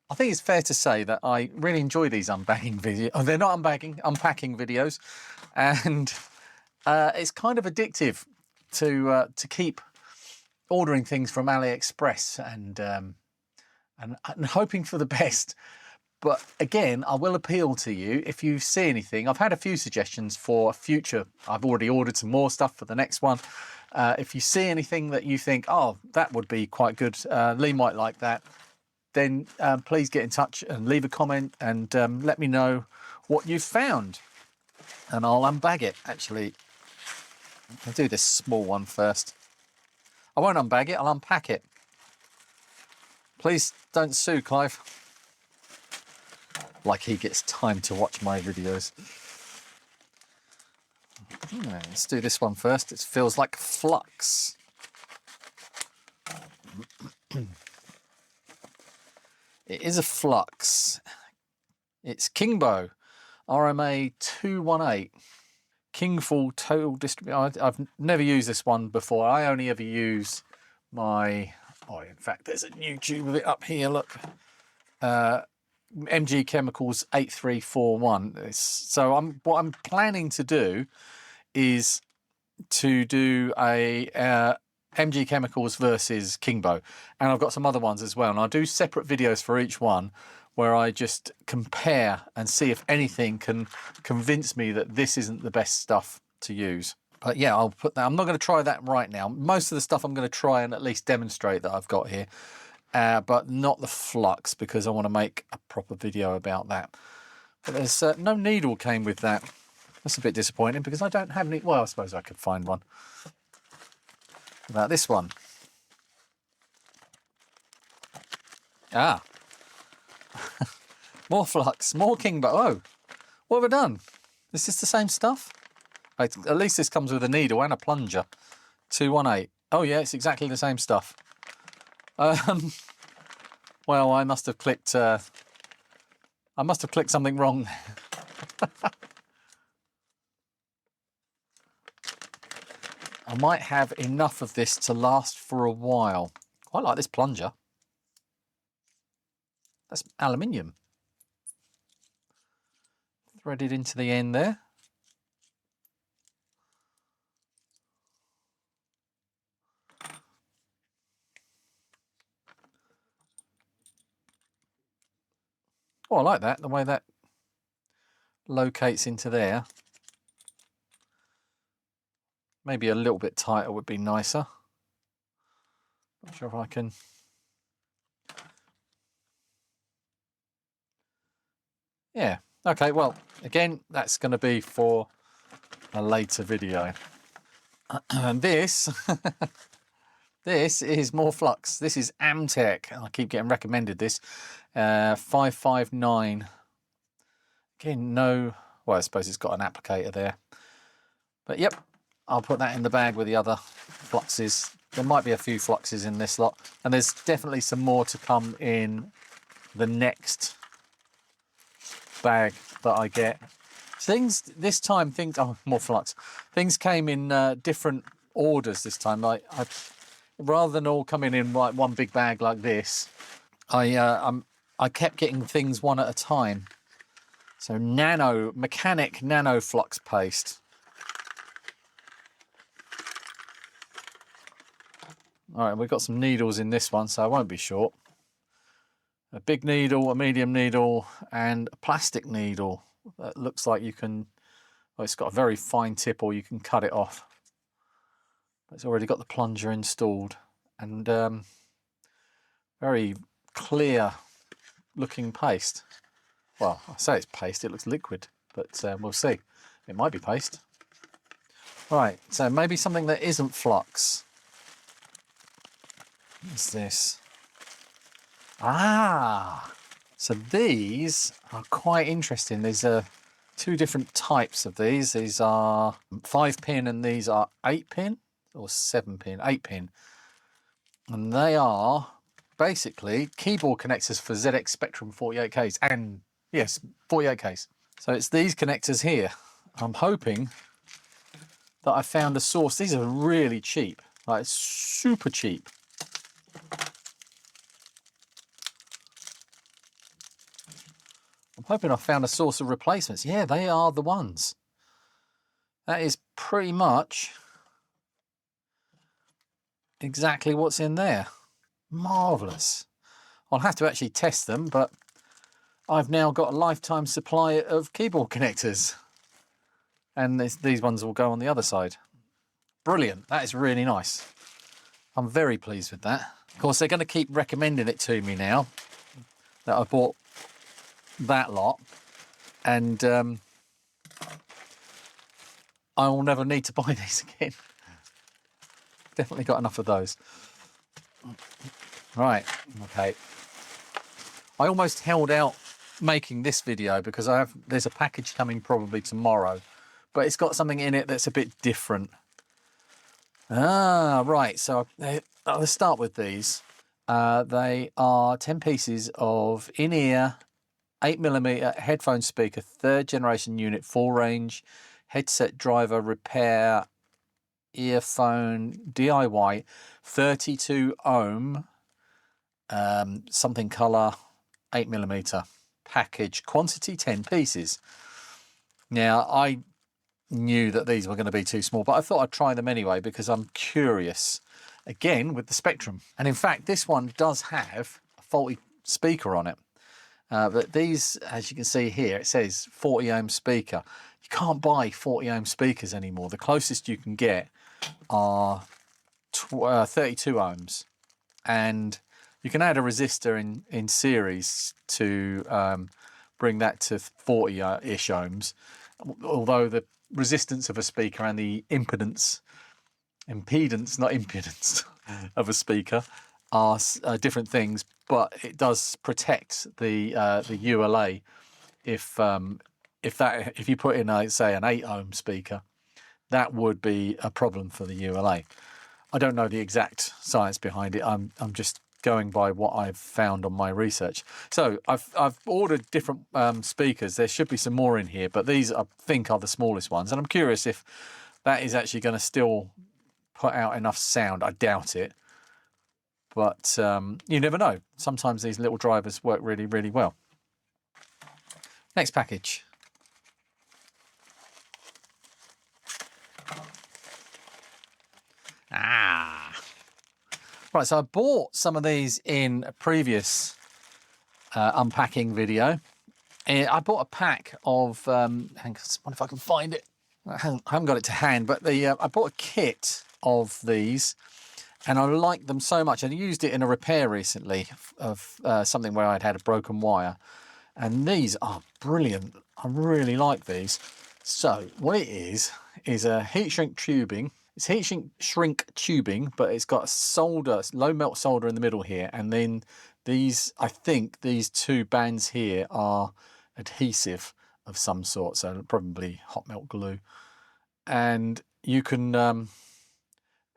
I think it's fair to say that I really enjoy these unpacking videos. Oh, they're not unpacking videos, and it's kind of addictive to keep ordering things from AliExpress and hoping for the best. But again, I will appeal to you if you see anything. I've had a few suggestions for future. I've already ordered some more stuff for the next one. If you see anything that you think, oh, that would be quite good, Lee might like that, then please get in touch and leave a comment and let me know what you've found. And I'll unbag it, actually. I'll do this small one first. I won't unbag it, I'll unpack it. Please don't sue Clive. Like he gets time to watch my videos. Let's do this one first. It feels like Flux. It is a Flux. It's Kingbo RMA-218. Kingful Total Distribution. I've never used this one before. I only ever use my... Oh, in fact, there's a new tube of it up here, look. MG Chemicals 8341. So what I'm planning to do is to do a MG Chemicals versus Kingbo, and I've got some other ones as well, and I'll do separate videos for each one where I just compare and see if anything can convince me that this isn't the best stuff to use. But yeah, I'll put that. I'm not going to try that right now. Most of the stuff I'm going to try and at least demonstrate that I've got here, but not the Flux, because I want to make a proper video about that. But there's no needle came with that. That's a bit disappointing because I don't have any. Well, I suppose I could find one. About this one. Ah. More Flux, more Kingbo. Oh, what have I done? Is this the same stuff? At least this comes with a needle and a plunger. 218. Oh yeah, it's exactly the same stuff. Well, I must have clicked something wrong. I might have enough of this to last for a while. Quite like this plunger. That's aluminium. Threaded into the end there. Oh, I like that, the way that locates into there. Maybe a little bit tighter would be nicer. Not sure if I can. Yeah, okay, well, again, that's going to be for a later video. And this, this is more Flux. This is Amtech. I keep getting recommended this. 559. Again, no, well, I suppose it's got an applicator there. But yep, I'll put that in the bag with the other Fluxes. There might be a few Fluxes in this lot. And there's definitely some more to come in the next bag that I get. Things this time, oh, more Flux. Things came in different orders this time. Rather than all coming in like one big bag like this, I kept getting things one at a time. So mechanic nano flux paste. All right, we've got some needles in this one, so I won't be short. A big needle, a medium needle, and a plastic needle that looks like you can, well, it's got a very fine tip or you can cut it off. But it's already got the plunger installed, and very clear looking paste. Well, I say it's paste, it looks liquid, but we'll see. It might be paste. Right, so maybe something that isn't Flux. What's this? Ah, so these are quite interesting. These are two different types of these. These are 5-pin and these are 8-pin or 7-pin, 8-pin. And they are basically keyboard connectors for ZX Spectrum 48Ks and yes, 48Ks. So it's these connectors here. I'm hoping that I found a source. These are really cheap, like super cheap. hoping I found a source of replacements. Yeah, they are the ones. That is pretty much exactly what's in there. Marvellous. I'll have to actually test them, but I've now got a lifetime supply of keyboard connectors. And these ones will go on the other side. Brilliant. That is really nice. I'm very pleased with that. Of course, they're going to keep recommending it to me now that I bought that lot. And I will never need to buy these again. Definitely got enough of those. Right, okay. I almost held out making this video because there's a package coming probably tomorrow, but it's got something in it that's a bit different. Right, so let's start with these. They are 10 pieces of in-ear 8mm headphone speaker, 3rd generation unit, full range, headset driver, repair, earphone, DIY, 32 ohm, something color, 8mm package, quantity 10 pieces. Now, I knew that these were going to be too small, but I thought I'd try them anyway because I'm curious, again, with the Spectrum. And in fact, this one does have a faulty speaker on it. But these, as you can see here, it says 40 ohm speaker. You can't buy 40 ohm speakers anymore. The closest you can get are 32 ohms. And you can add a resistor in series to bring that to 40-ish ohms. Although the resistance of a speaker and the impedance, not impudence, of a speaker are different things, but it does protect the ULA if you put in say an 8 ohm speaker, that would be a problem for the ULA. I don't know the exact science behind it. I'm just going by what I've found on my research. So I've ordered different speakers. There should be some more in here, but these I think are the smallest ones. And I'm curious if that is actually going to still put out enough sound. I doubt it. But you never know. Sometimes these little drivers work really, really well. Next package. Right, so I bought some of these in a previous unpacking video. I bought a pack of, hang on, if I can find it. I haven't got it to hand, but I bought a kit of these, and I like them so much. I used it in a repair recently of something where I'd had a broken wire, and these are brilliant. I really like these. So what it is a heat shrink tubing. It's heat shrink tubing, but it's got solder, low melt solder in the middle here. And then these, I think these two bands here are adhesive of some sort. So probably hot melt glue. And you can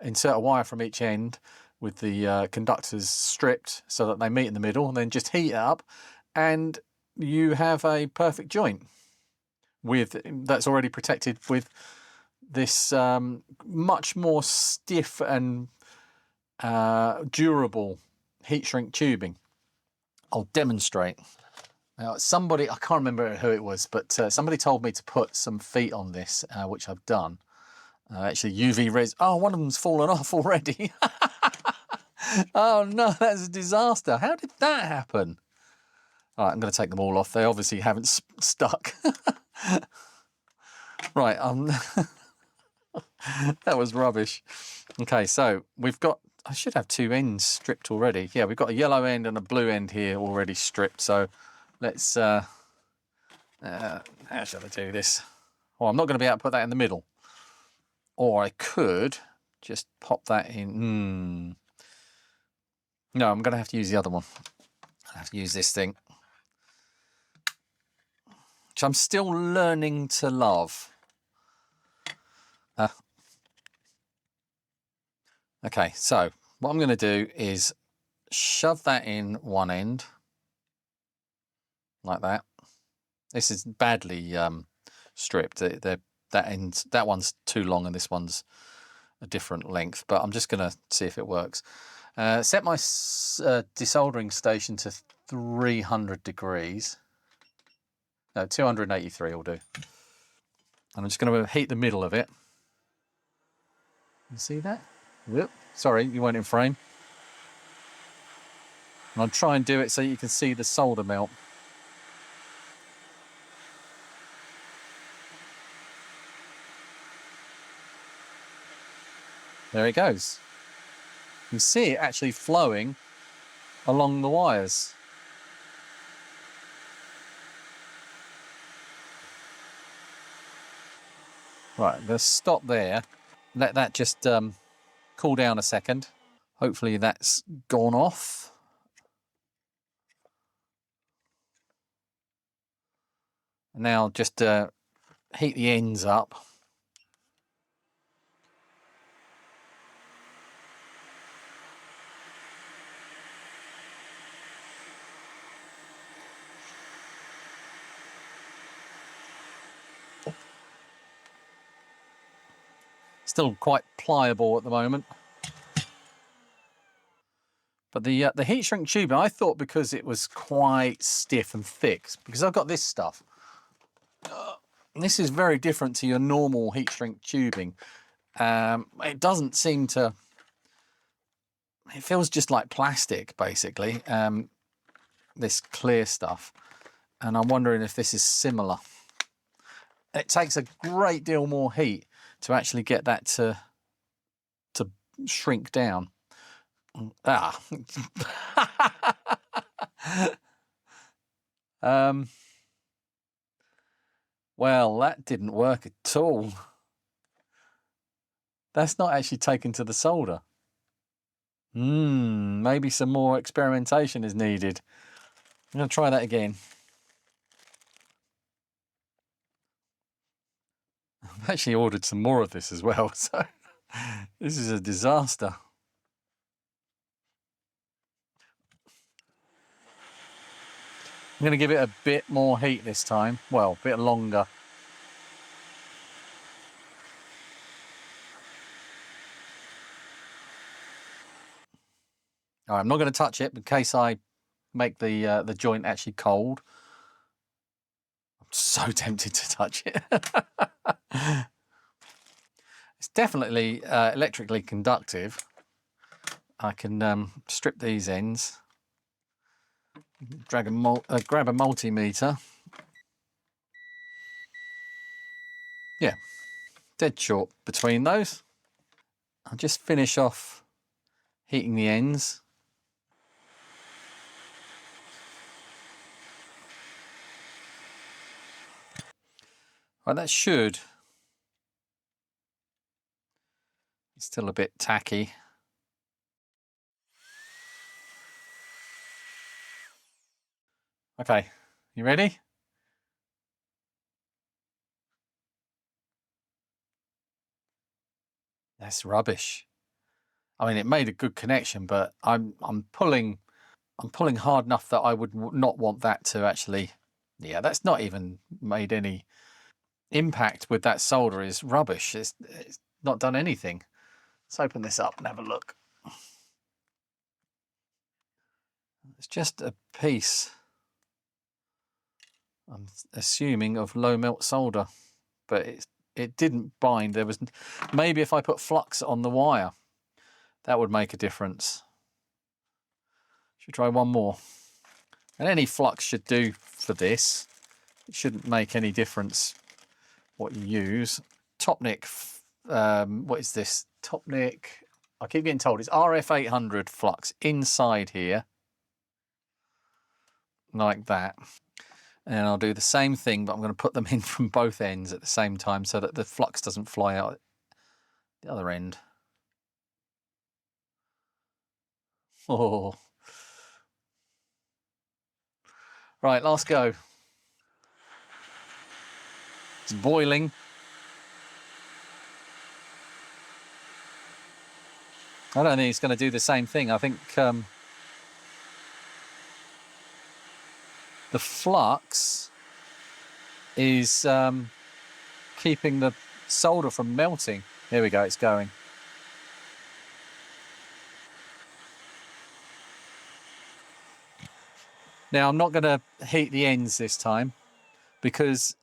insert a wire from each end with the conductors stripped so that they meet in the middle, and then just heat it up. And you have a perfect joint that's already protected with this much more stiff and durable heat shrink tubing. I'll demonstrate. Now, somebody, I can't remember who it was, but somebody told me to put some feet on this, which I've done. Actually, UV res. Oh, one of them's fallen off already. Oh no, that's a disaster. How did that happen? All right, I'm going to take them all off. They obviously haven't stuck. Right, that was rubbish. Okay, so we've got, I should have two ends stripped already. Yeah, we've got a yellow end and a blue end here already stripped. So let's, how shall I do this? Well, I'm not going to be able to put that in the middle. Or I could just pop that in. No, I'm going to have to use the other one. I have to use this thing, which I'm still learning to love. Okay, so what I'm going to do is shove that in one end, like that. This is badly stripped. That one's too long and this one's a different length, but I'm just going to see if it works. Set my desoldering station to 300 degrees. No, 283 will do. And I'm just going to heat the middle of it. You see that? Whoop. Sorry, you weren't in frame. And I'll try and do it so you can see the solder melt. There it goes. You can see it actually flowing along the wires. Right, let's stop there. Let that just cool down a second. Hopefully that's gone off. Now just heat the ends up. Still quite pliable at the moment. But the heat shrink tubing, I thought because it was quite stiff and thick, because I've got this stuff. This is very different to your normal heat shrink tubing. It doesn't seem to, it feels just like plastic basically, this clear stuff. And I'm wondering if this is similar. It takes a great deal more heat to actually get that to shrink down. Ah. Well, that didn't work at all. That's not actually taken to the solder. Maybe some more experimentation is needed. I'm going to try that again. I've actually ordered some more of this as well, so this is a disaster. I'm going to give it a bit more heat this time. Well, a bit longer. All right, I'm not going to touch it in case I make the joint actually cold. I'm so tempted to touch it. It's definitely electrically conductive. I can strip these ends, grab a multimeter. Yeah, dead short between those. I'll just finish off heating the ends. Right, that should. It's still a bit tacky. Okay, you ready? That's rubbish. I mean, it made a good connection, but I'm pulling hard enough that I would not want that to actually. Yeah, that's not even made any impact with that solder. Is rubbish. It's not done anything. Let's open this up and have a look. It's just a piece, I'm assuming, of low melt solder, but it didn't bind. There was maybe if I put flux on the wire, that would make a difference. Should try one more. And any flux should do for this. It shouldn't make any difference what you use. Topnick, what is this? Topnick, I keep getting told it's RF800 flux inside here, like that. And I'll do the same thing, but I'm going to put them in from both ends at the same time so that the flux doesn't fly out the other end. Oh. Right, last go. It's boiling. I don't think it's going to do the same thing. I think the flux is keeping the solder from melting. Here we go, it's going. Now I'm not going to heat the ends this time. because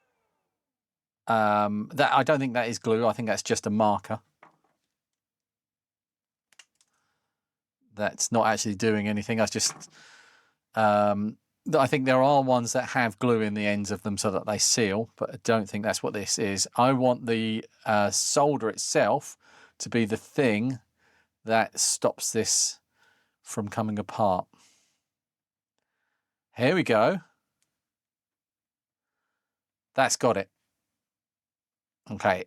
that I don't think that is glue. I think that's just a marker. That's not actually doing anything. That's just, I think there are ones that have glue in the ends of them so that they seal, but I don't think that's what this is. I want the solder itself to be the thing that stops this from coming apart. Here we go. That's got it. Okay,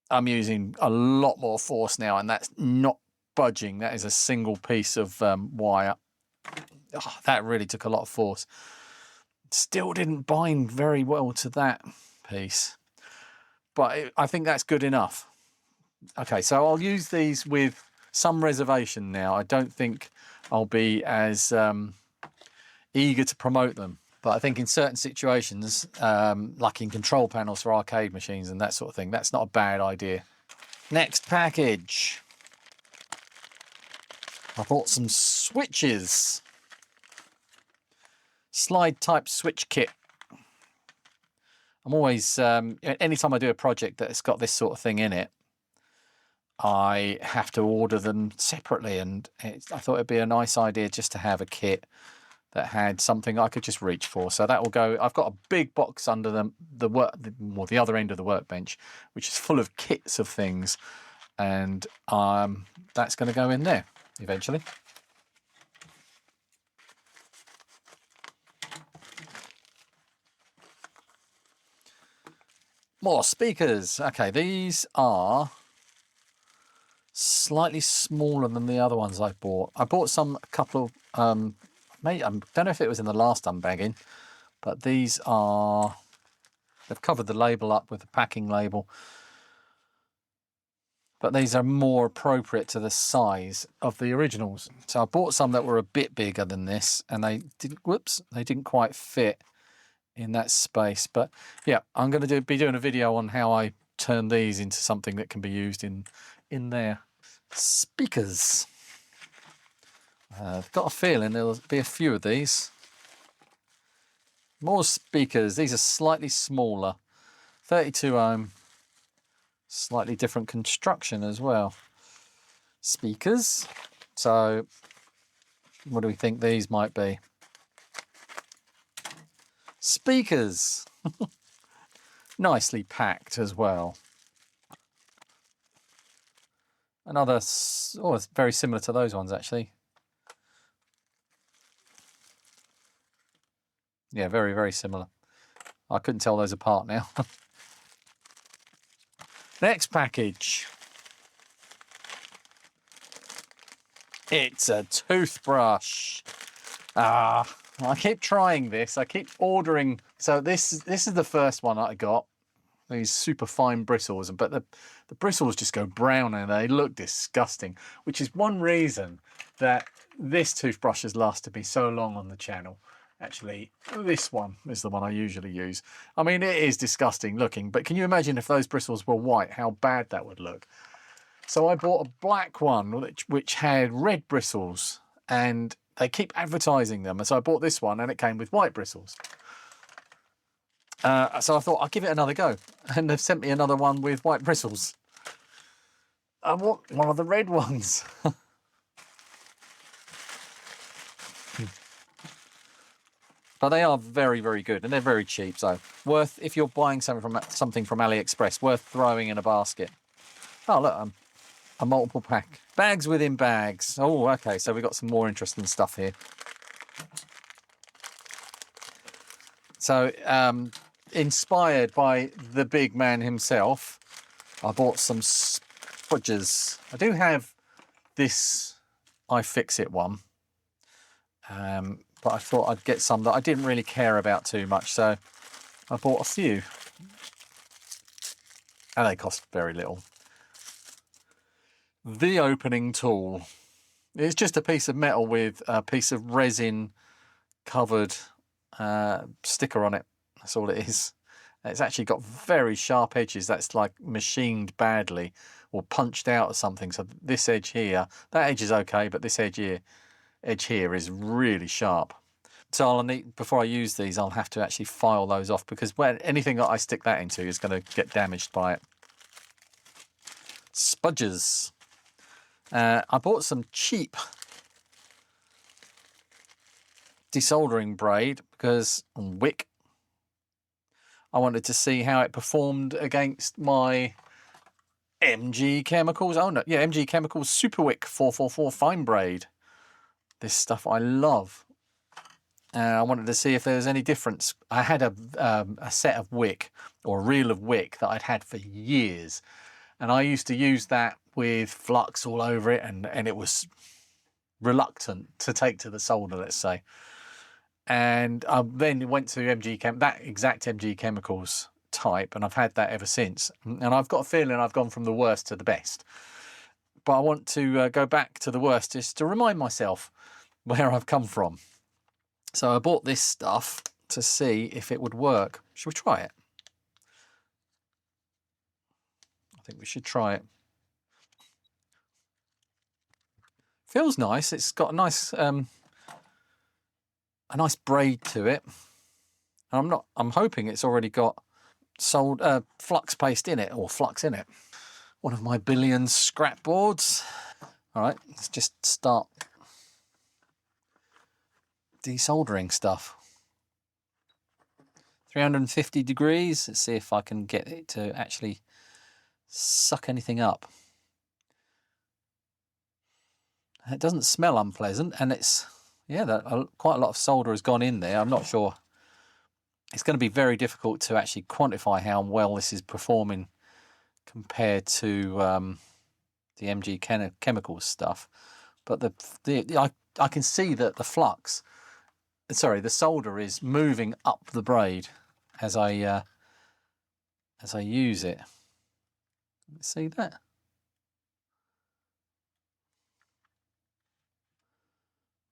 I'm using a lot more force now, and that's not budging. That is a single piece of wire. Oh, that really took a lot of force. Still didn't bind very well to that piece, but I think that's good enough. Okay, so I'll use these with some reservation now. I don't think I'll be as eager to promote them, but I think in certain situations, like in control panels for arcade machines and that sort of thing, that's not a bad idea. Next package. I bought some switches. Slide type switch kit. I'm always, anytime I do a project that's got this sort of thing in it, I have to order them separately, and I thought it'd be a nice idea just to have a kit that had something I could just reach for. So that will go. I've got a big box under the other end of the workbench, which is full of kits of things, and that's going to go in there eventually. More speakers. Okay, these are slightly smaller than the other ones I bought. I bought a couple of, I don't know if it was in the last unbagging, but these are, they've covered the label up with the packing label, but these are more appropriate to the size of the originals. So I bought some that were a bit bigger than this, and they didn't quite fit in that space. But yeah, I'm going to be doing a video on how I turn these into something that can be used in there. Speakers. I've got a feeling there'll be a few of these. More speakers. These are slightly smaller, 32 ohm, slightly different construction as well. Speakers. So what do we think these might be? Speakers. Nicely packed as well. Another, oh, it's very similar to those ones actually. Yeah, very, very similar. I couldn't tell those apart now. Next package. It's a toothbrush. I keep trying this. I keep ordering. So this is the first one that I got. These super fine bristles, but the bristles just go brown and they look disgusting, which is one reason that this toothbrush has lasted me so long on the channel. Actually, this one is the one I usually use. I mean, it is disgusting looking, but can you imagine if those bristles were white, how bad that would look? So I bought a black one which had red bristles, and they keep advertising them. And so I bought this one, and it came with white bristles. So I thought I'll give it another go, and they've sent me another one with white bristles. I want one of the red ones. But they are very, very good, and they're very cheap. So worth, if you're buying something from AliExpress, worth throwing in a basket. Oh look, a multiple pack. Bags within bags. Oh, okay. So we've got some more interesting stuff here. So inspired by the big man himself, I bought some spudgers. I do have this iFixit one, but I thought I'd get some that I didn't really care about too much, so I bought a few. And they cost very little. The opening tool. It's just a piece of metal with a piece of resin covered sticker on it. That's all it is. It's actually got very sharp edges. That's like machined badly or punched out or something. So this edge here, that edge is okay, but this edge here is really sharp. So I'll need, before I use these, I'll have to actually file those off, because anything that I stick that into is going to get damaged by it. Spudgers. I bought some cheap desoldering braid because wick. I wanted to see how it performed against my MG Chemicals. Oh no, yeah, MG Chemicals Super Wick 444 fine braid. This stuff I love. I wanted to see if there was any difference. I had a set of wick, or a reel of wick, that I'd had for years, and I used to use that with flux all over it, and it was reluctant to take to the solder, let's say. And I then went to that exact MG Chemicals type, and I've had that ever since. And I've got a feeling I've gone from the worst to the best. But I want to go back to the worst just to remind myself where I've come from. So I bought this stuff to see if it would work. Should we try it? I think we should try it. Feels nice. It's got a nice braid to it. I'm hoping it's already got flux paste in it, or flux in it. One of my billion scrap boards. All right, let's just start desoldering stuff. 350 degrees. Let's see if I can get it to actually suck anything up. It doesn't smell unpleasant, and it's, yeah, quite a lot of solder has gone in there. I'm not sure. It's going to be very difficult to actually quantify how well this is performing compared to the MG Chemicals stuff. But I can see that the the solder is moving up the braid as I use it. See that?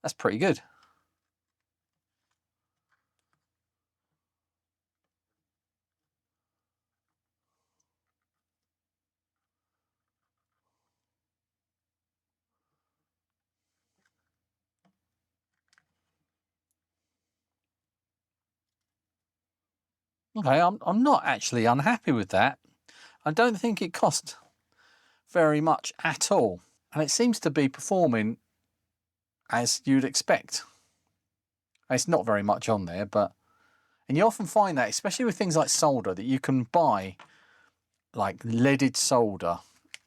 That's pretty good. Okay, I'm not actually unhappy with that. I don't think it cost very much at all, and it seems to be performing as you'd expect. It's not very much on there, and you often find that, especially with things like solder, that you can buy like leaded solder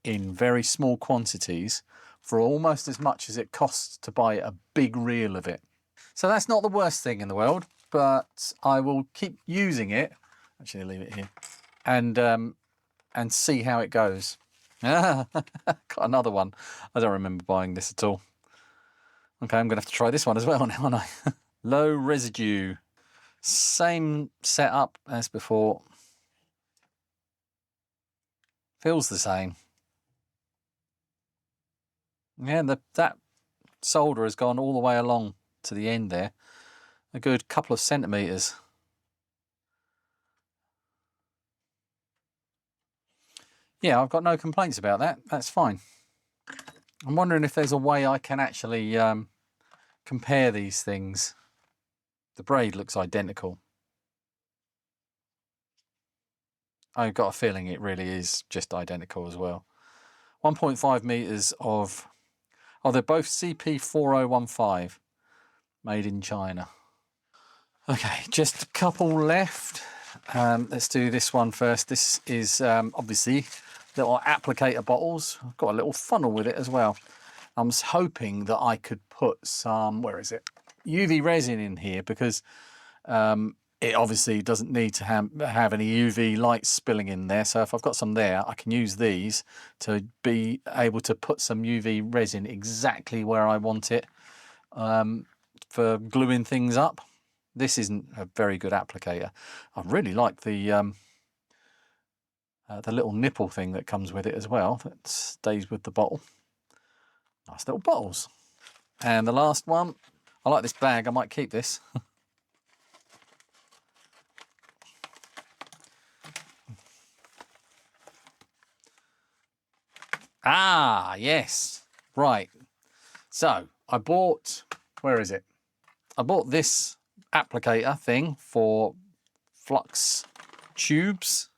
in very small quantities for almost as much as it costs to buy a big reel of it. So that's not the worst thing in the world, but I will keep using it. Actually, leave it here, and see how it goes. Got another one. I don't remember buying this at all. Okay, I'm going to have to try this one as well now, aren't I? Low residue. Same setup as before. Feels the same. Yeah, that solder has gone all the way along to the end there. A good couple of centimetres. Yeah, I've got no complaints about that. That's fine. I'm wondering if there's a way I can actually compare these things. The braid looks identical. I've got a feeling it really is just identical as well. 1.5 meters of... Oh, they're both CP4015, made in China. Okay, just a couple left. Let's do this one first. This is obviously little applicator bottles. I've got a little funnel with it as well. I'm hoping that I could put some, where is it? UV resin in here, because it obviously doesn't need to have any UV light spilling in there. So if I've got some there, I can use these to be able to put some UV resin exactly where I want it for gluing things up. This isn't a very good applicator. I really like the little nipple thing that comes with it as well, that stays with the bottle. Nice little bottles. And the last one, I like this bag, I might keep this. Ah, yes, right. So I bought, where is it? I bought this applicator thing for Flux tubes.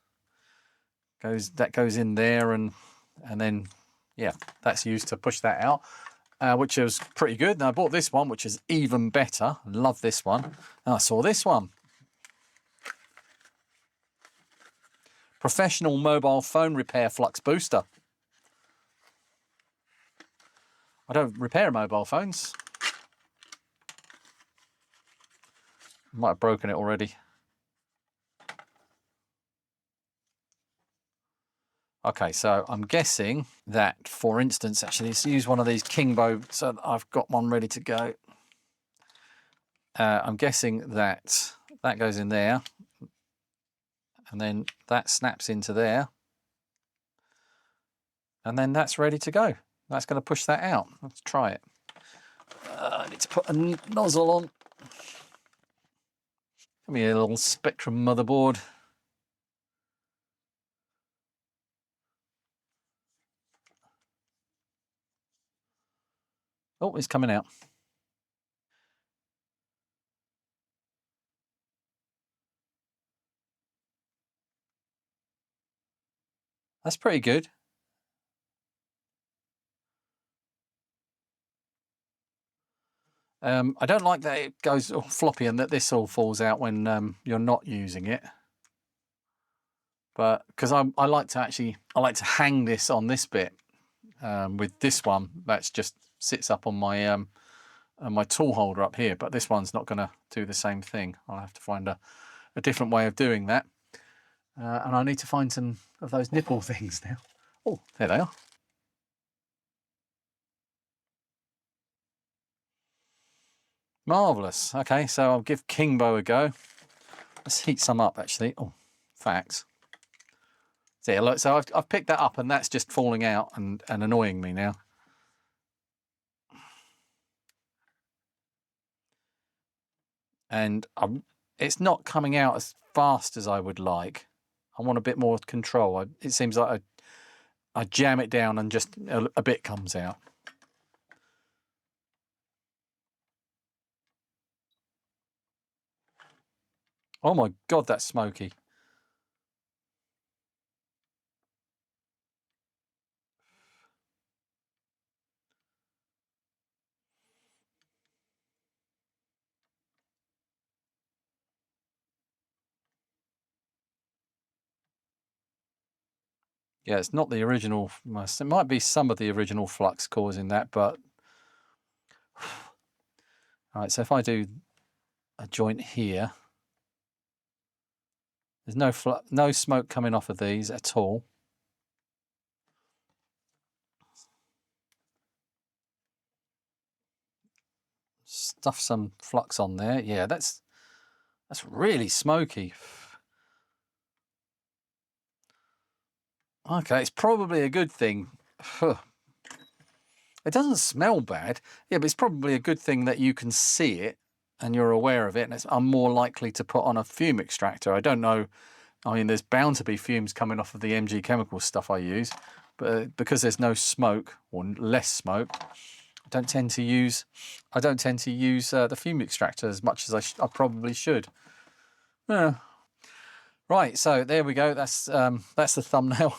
That goes in there, and then yeah, that's used to push that out, which is pretty good. And I bought this one, which is even better. Love this one. And I saw this one. Professional mobile phone repair flux booster. I don't repair mobile phones. Might have broken it already. Okay, so I'm guessing that, for instance, actually, let's use one of these Kingbo, so I've got one ready to go. I'm guessing that that goes in there, and then that snaps into there, and then that's ready to go. That's going to push that out. Let's try it. I need to put a nozzle on. Give me a little Spectrum motherboard. Oh, it's coming out. That's pretty good. I don't like that it goes all floppy and that this all falls out when you're not using it. But because I like to hang this on this bit with this one that's just sits up on my tool holder up here. But this one's not going to do the same thing. I'll have to find a different way of doing that. And I need to find some of those nipple things now. Oh, there they are. Marvellous. Okay, so I'll give Kingbo a go. Let's heat some up, actually. Oh, facts. So, yeah, look, so I've picked that up, and that's just falling out and annoying me now. And it's not coming out as fast as I would like. I want a bit more control. It seems like I jam it down and just a bit comes out. Oh my God, that's smoky. Yeah, it's not the original. It might be some of the original flux causing that, but all right. So if I do a joint here, there's no smoke coming off of these at all. Stuff some flux on there. Yeah, that's really smoky. Okay, it's probably a good thing. It doesn't smell bad. Yeah, but it's probably a good thing that you can see it and you're aware of it, and I'm more likely to put on a fume extractor. I don't know. I mean, there's bound to be fumes coming off of the MG Chemicals stuff I use, but because there's no smoke or less smoke, I don't tend to use the fume extractor as much as I probably should. Yeah. Right, so there we go. That's the thumbnail.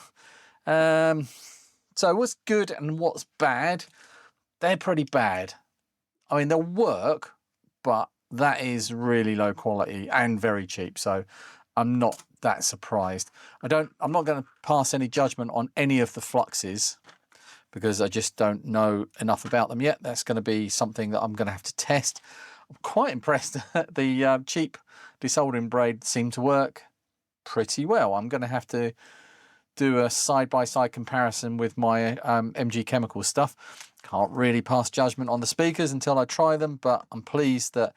So what's good and what's bad? They're pretty bad. I mean, they'll work, but that is really low quality and very cheap. So I'm not that surprised. I'm not going to pass any judgment on any of the fluxes because I just don't know enough about them yet. That's going to be something that I'm going to have to test. I'm quite impressed that the cheap desoldering braid seemed to work pretty well. I'm going to have to do a side-by-side comparison with my MG Chemicals stuff. Can't really pass judgment on the speakers until I try them, but I'm pleased that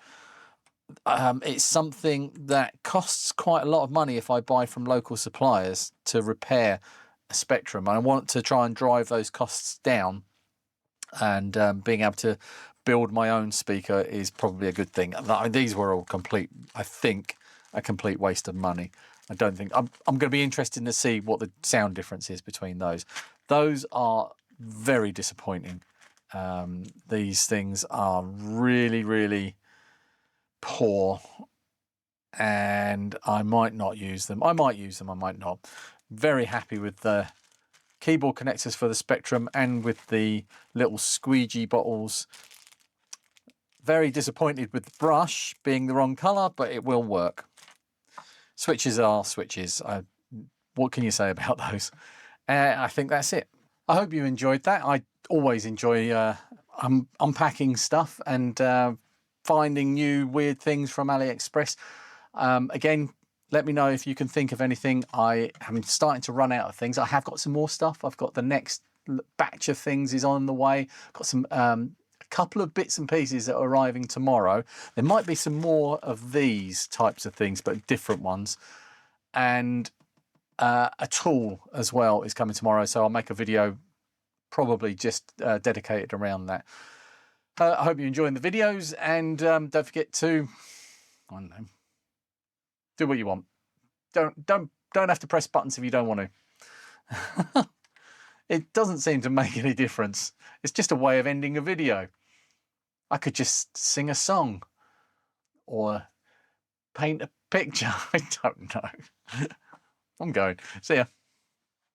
it's something that costs quite a lot of money if I buy from local suppliers to repair a Spectrum. I want to try and drive those costs down, and being able to build my own speaker is probably a good thing. These were all I think, a complete waste of money. I don't think I'm going to be interested to see what the sound difference is between those. Those are very disappointing. These things are really, really poor, and I might not use them. I might use them, I might not. Very happy with the keyboard connectors for the Spectrum and with the little squeegee bottles. Very disappointed with the brush being the wrong colour, but it will work. Switches are switches. What can you say about those? I think that's it. I hope you enjoyed that. I always enjoy unpacking stuff and finding new weird things from AliExpress. Again, let me know if you can think of anything. I am starting to run out of things. I have got some more stuff. I've got the next batch of things is on the way. Got some a couple of bits and pieces that are arriving tomorrow. There might be some more of these types of things, but different ones. And a tool as well is coming tomorrow, so I'll make a video probably just dedicated around that. I hope you're enjoying the videos, and don't forget to, I don't know, do what you want. Don't have to press buttons if you don't want to. It doesn't seem to make any difference. It's just a way of ending a video. I could just sing a song or paint a picture. I don't know. I'm going. See ya.